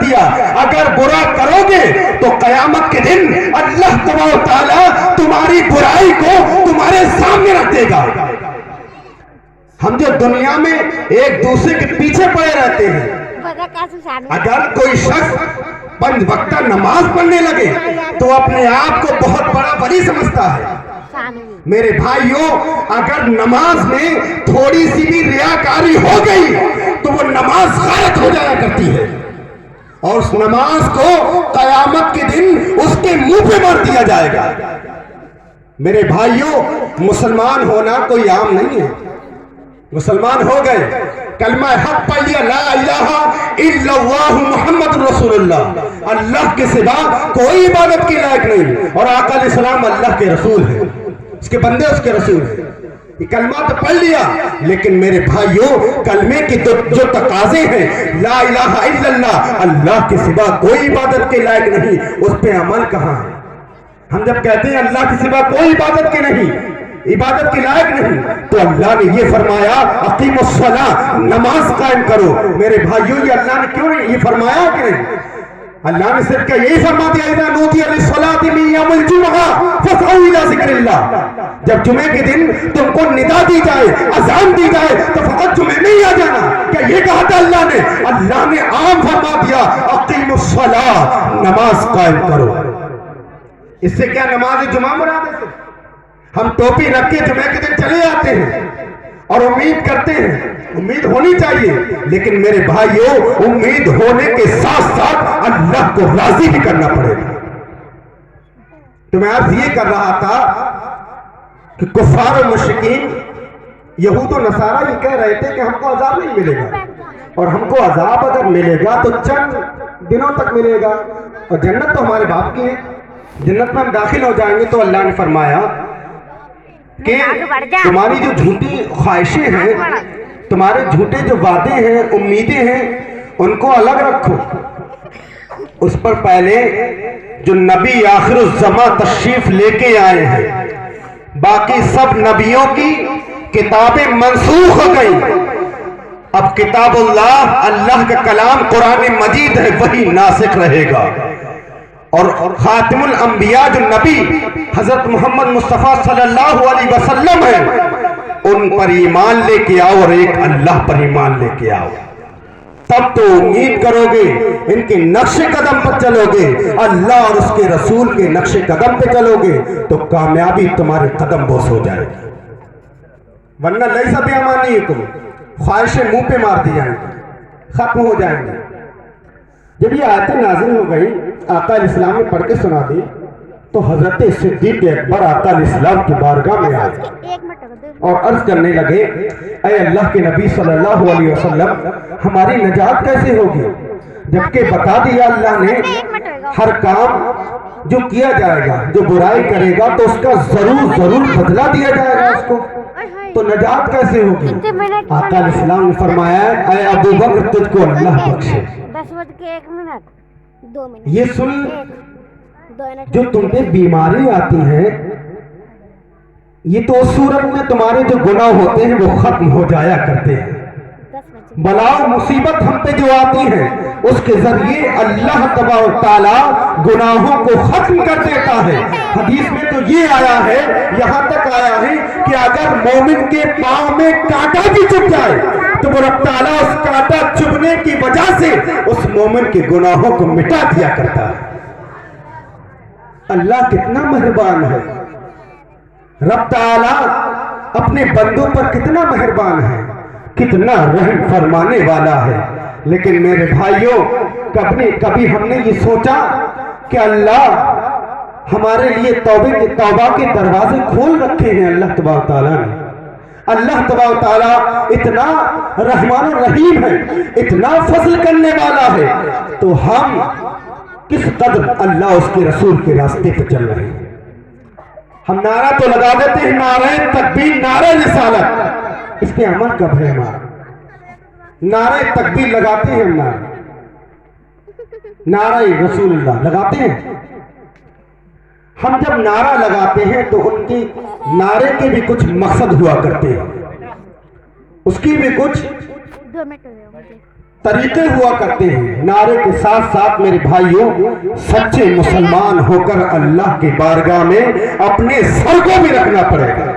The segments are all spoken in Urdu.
دیا، اگر برا کرو گے تو قیامت کے دن اللہ تبارک و تعالیٰ تمہاری برائی کو تمہارے سامنے رکھ دے گا۔ ہم جو دنیا میں ایک دوسرے کے پیچھے پڑے رہتے ہیں، اگر کوئی شخص 5 وقتہ نماز پڑھنے لگے تو اپنے آپ کو بہت بڑا ولی سمجھتا ہے۔ میرے بھائیوں، اگر نماز میں تھوڑی سی بھی ریاکاری ہو گئی تو وہ نماز غلط ہو جایا کرتی ہے، اور اس نماز کو قیامت کے دن اس کے منہ پہ مار دیا جائے گا۔ میرے بھائیوں، مسلمان ہونا کوئی عام نہیں ہے۔ مسلمان ہو گئے، کلمہ حق پڑھ لیا، لا الہ الا اللہ محمد رسول اللہ، اللہ کے سوا کوئی عبادت کی لائق نہیں، اور آقا علیہ السلام اللہ کے رسول ہیں، اس کے بندے اس کے رسول ہیں۔ یہ کلمہ تو پڑھ لیا، لیکن میرے بھائیوں، کلمے کی جو تقاضے ہیں، لا الہ الا اللہ، اللہ کے سوا کوئی عبادت کے لائق نہیں، اس پہ عمل کہاں ہے؟ ہم جب کہتے ہیں اللہ کے سوا کوئی عبادت کے نہیں، عبادت کے لائق نہیں، تو اللہ نے یہ فرمایا اقیم الصلاۃ، نماز قائم کرو۔ میرے بھائیوں، یہ اللہ نے کیوں نہیں یہ فرمایا کہ نہیں؟ اللہ نے صرف کیا یہی فرما دیا، اذا نودی للصلاۃ من یوم الجمعہ فاسعوا الی ذکر اللہ، جب جمعے کے دن تم کو ندا دی جائے، اذان دی جائے تو فقط جمعے میں ہی آ جانا۔ کیا یہ کہا تھا اللہ نے؟ اللہ نے عام فرما دیا اقیم الصلاۃ، نماز قائم کرو۔ اس سے کیا نماز جمعہ مراد ہے؟ ہم ٹوپی رکھ کے جمعے کے دن چلے آتے ہیں اور امید کرتے ہیں، امید ہونی چاہیے، لیکن میرے بھائیوں، امید ہونے کے ساتھ ساتھ اللہ کو راضی بھی کرنا پڑے گا۔ تو میں عرض یہ کر رہا تھا کہ کفار و مشرکین، یہود و نصارہ یہ کہہ رہے تھے کہ ہم کو عذاب نہیں ملے گا، اور ہم کو عذاب اگر ملے گا تو چند دنوں تک ملے گا، اور جنت تو ہمارے باپ کی ہے، جنت میں ہم داخل ہو جائیں گے۔ تو اللہ نے فرمایا کہ تمہاری جو جھوٹی خواہشیں ہیں، تمہارے جھوٹے جو وعدے ہیں، امیدیں ہیں، ان کو الگ رکھو۔ اس پر پہلے جو نبی آخر الزمان تشریف لے کے آئے ہیں، باقی سب نبیوں کی کتابیں منسوخ ہو گئی، اب کتاب اللہ، اللہ کا کلام قرآن مجید ہے، وہی ناسخ رہے گا، اور خاتم الانبیاء جو نبی حضرت محمد مصطفیٰ صلی اللہ علیہ وسلم ہیں، ان پر ایمان لے کے آؤ اور ایک اللہ پر ایمان لے کے آؤ، تب تو امید کرو گے، ان کے نقش قدم پر چلو گے، اللہ اور اس کے رسول کے نقش قدم پہ چلو گے تو کامیابی تمہارے قدم بوس ہو جائے گی، ورنہ لیسا بیامانیکم، خواہشیں منہ پہ مار دی جائیں گی، ختم ہو جائیں گے۔ جب یہ آیتیں نازل ہو گئی، آقا علیہ السلام نے پڑھ کے سنا دی، تو حضرت صدیق اکبر آقا علیہ السلام کی بارگاہ میں آئے اور عرض کرنے لگے، اے اللہ کے نبی صلی اللہ علیہ وسلم، ہماری نجات کیسے ہوگی؟ جبکہ بتا دیا اللہ نے ہر کام جو کیا جائے گا، جو برائی کرے گا تو اس کا ضرور بدلہ دیا جائے گا اس کو، تو نجات کیسے ہوگی؟ آقا علیہ السلام نے فرمایا، اے ابو بکر، تجھ کو اللہ بخشے، یہ سن، جو تم پہ بیماری آتی ہے، یہ تو اس صورت میں تمہارے جو گناہ ہوتے ہیں وہ ختم ہو جایا کرتے ہیں، بلا و مصیبت ہم پہ جو آتی ہے اس کے ذریعے اللہ تبارک و تعالیٰ گناہوں کو ختم کر دیتا ہے۔ حدیث میں تو یہ آیا ہے، یہاں تک آیا ہے کہ اگر مومن کے پاؤں میں کانٹا بھی چبھ جائے تو وہ رب تعالیٰ اس کانٹا چبھنے کی وجہ سے اس مومن کے گناہوں کو مٹا دیا کرتا ہے۔ اللہ کتنا مہربان ہے، رب تعالیٰ اپنے بندوں پر کتنا مہربان ہے، کتنا رحم فرمانے والا ہے۔ لیکن میرے بھائیوں، کبھی ہم نے یہ سوچا کہ اللہ ہمارے لیے توبہ کے دروازے کھول رکھے ہیں اللہ تبارک تعالیٰ نے، اللہ تبارک تعالیٰ اتنا رحمان الرحیم ہے، اتنا فضل کرنے والا ہے، تو ہم کس قدر اللہ اس کے رسول کے راستے پہ چل رہے ہیں۔ ہم نعرہ تو لگا دیتے ہیں، نعرہ تکبیر، نعرہ رسالت، اس پہ عمل کب ہے ہمارا؟ نعرہ تکبیر لگاتے ہیں ہم، نعرہ رسول اللہ لگاتے ہیں ہم۔ جب نعرہ لگاتے ہیں تو ان کی نعرے کے بھی کچھ مقصد ہوا کرتے ہیں، اس کی بھی کچھ طریقے ہوا کرتے ہیں. نعرے کے ساتھ ساتھ میرے بھائیوں سچے مسلمان ہو کر اللہ کی بارگاہ میں اپنے سر کو بھی رکھنا پڑے گا,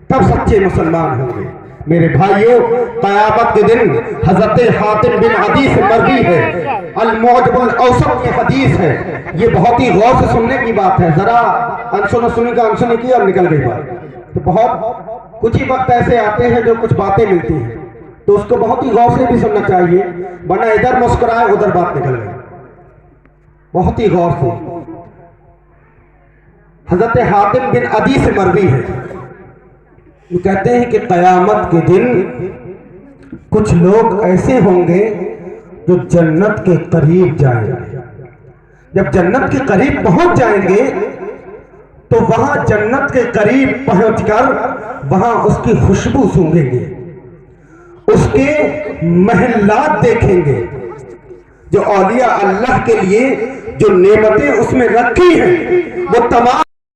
تب سچے مسلمان ہوں گے. میرے بھائیوں قیامت کے دن حضرت حاتم بن عدی سے مروی ہے, المعجم الاوسط یہ حدیث ہے. یہ بہت ہی غور سے سننے کی بات ہے, ذرا انسنی کی اور نکل گئی بات. تو بہت کچھ ہی وقت ایسے آتے ہیں جو کچھ باتیں ملتی ہیں, تو اس کو بہت ہی غور سے بھی سننا چاہیے, ورنہ ادھر مسکرائے ادھر بات نکل گئی. بہت ہی غور سے. حضرت حاتم بن عدی سے مروی ہے, وہ کہتے ہیں کہ قیامت کے دن کچھ لوگ ایسے ہوں گے جو جنت کے قریب جائیں گے. جب جنت کے قریب پہنچ جائیں گے تو وہاں جنت کے قریب پہنچ کر وہاں اس کی خوشبو سونگھیں گے, اس کے محلات دیکھیں گے, جو اولیاء اللہ کے لیے جو نعمتیں اس میں رکھی ہیں وہ تمام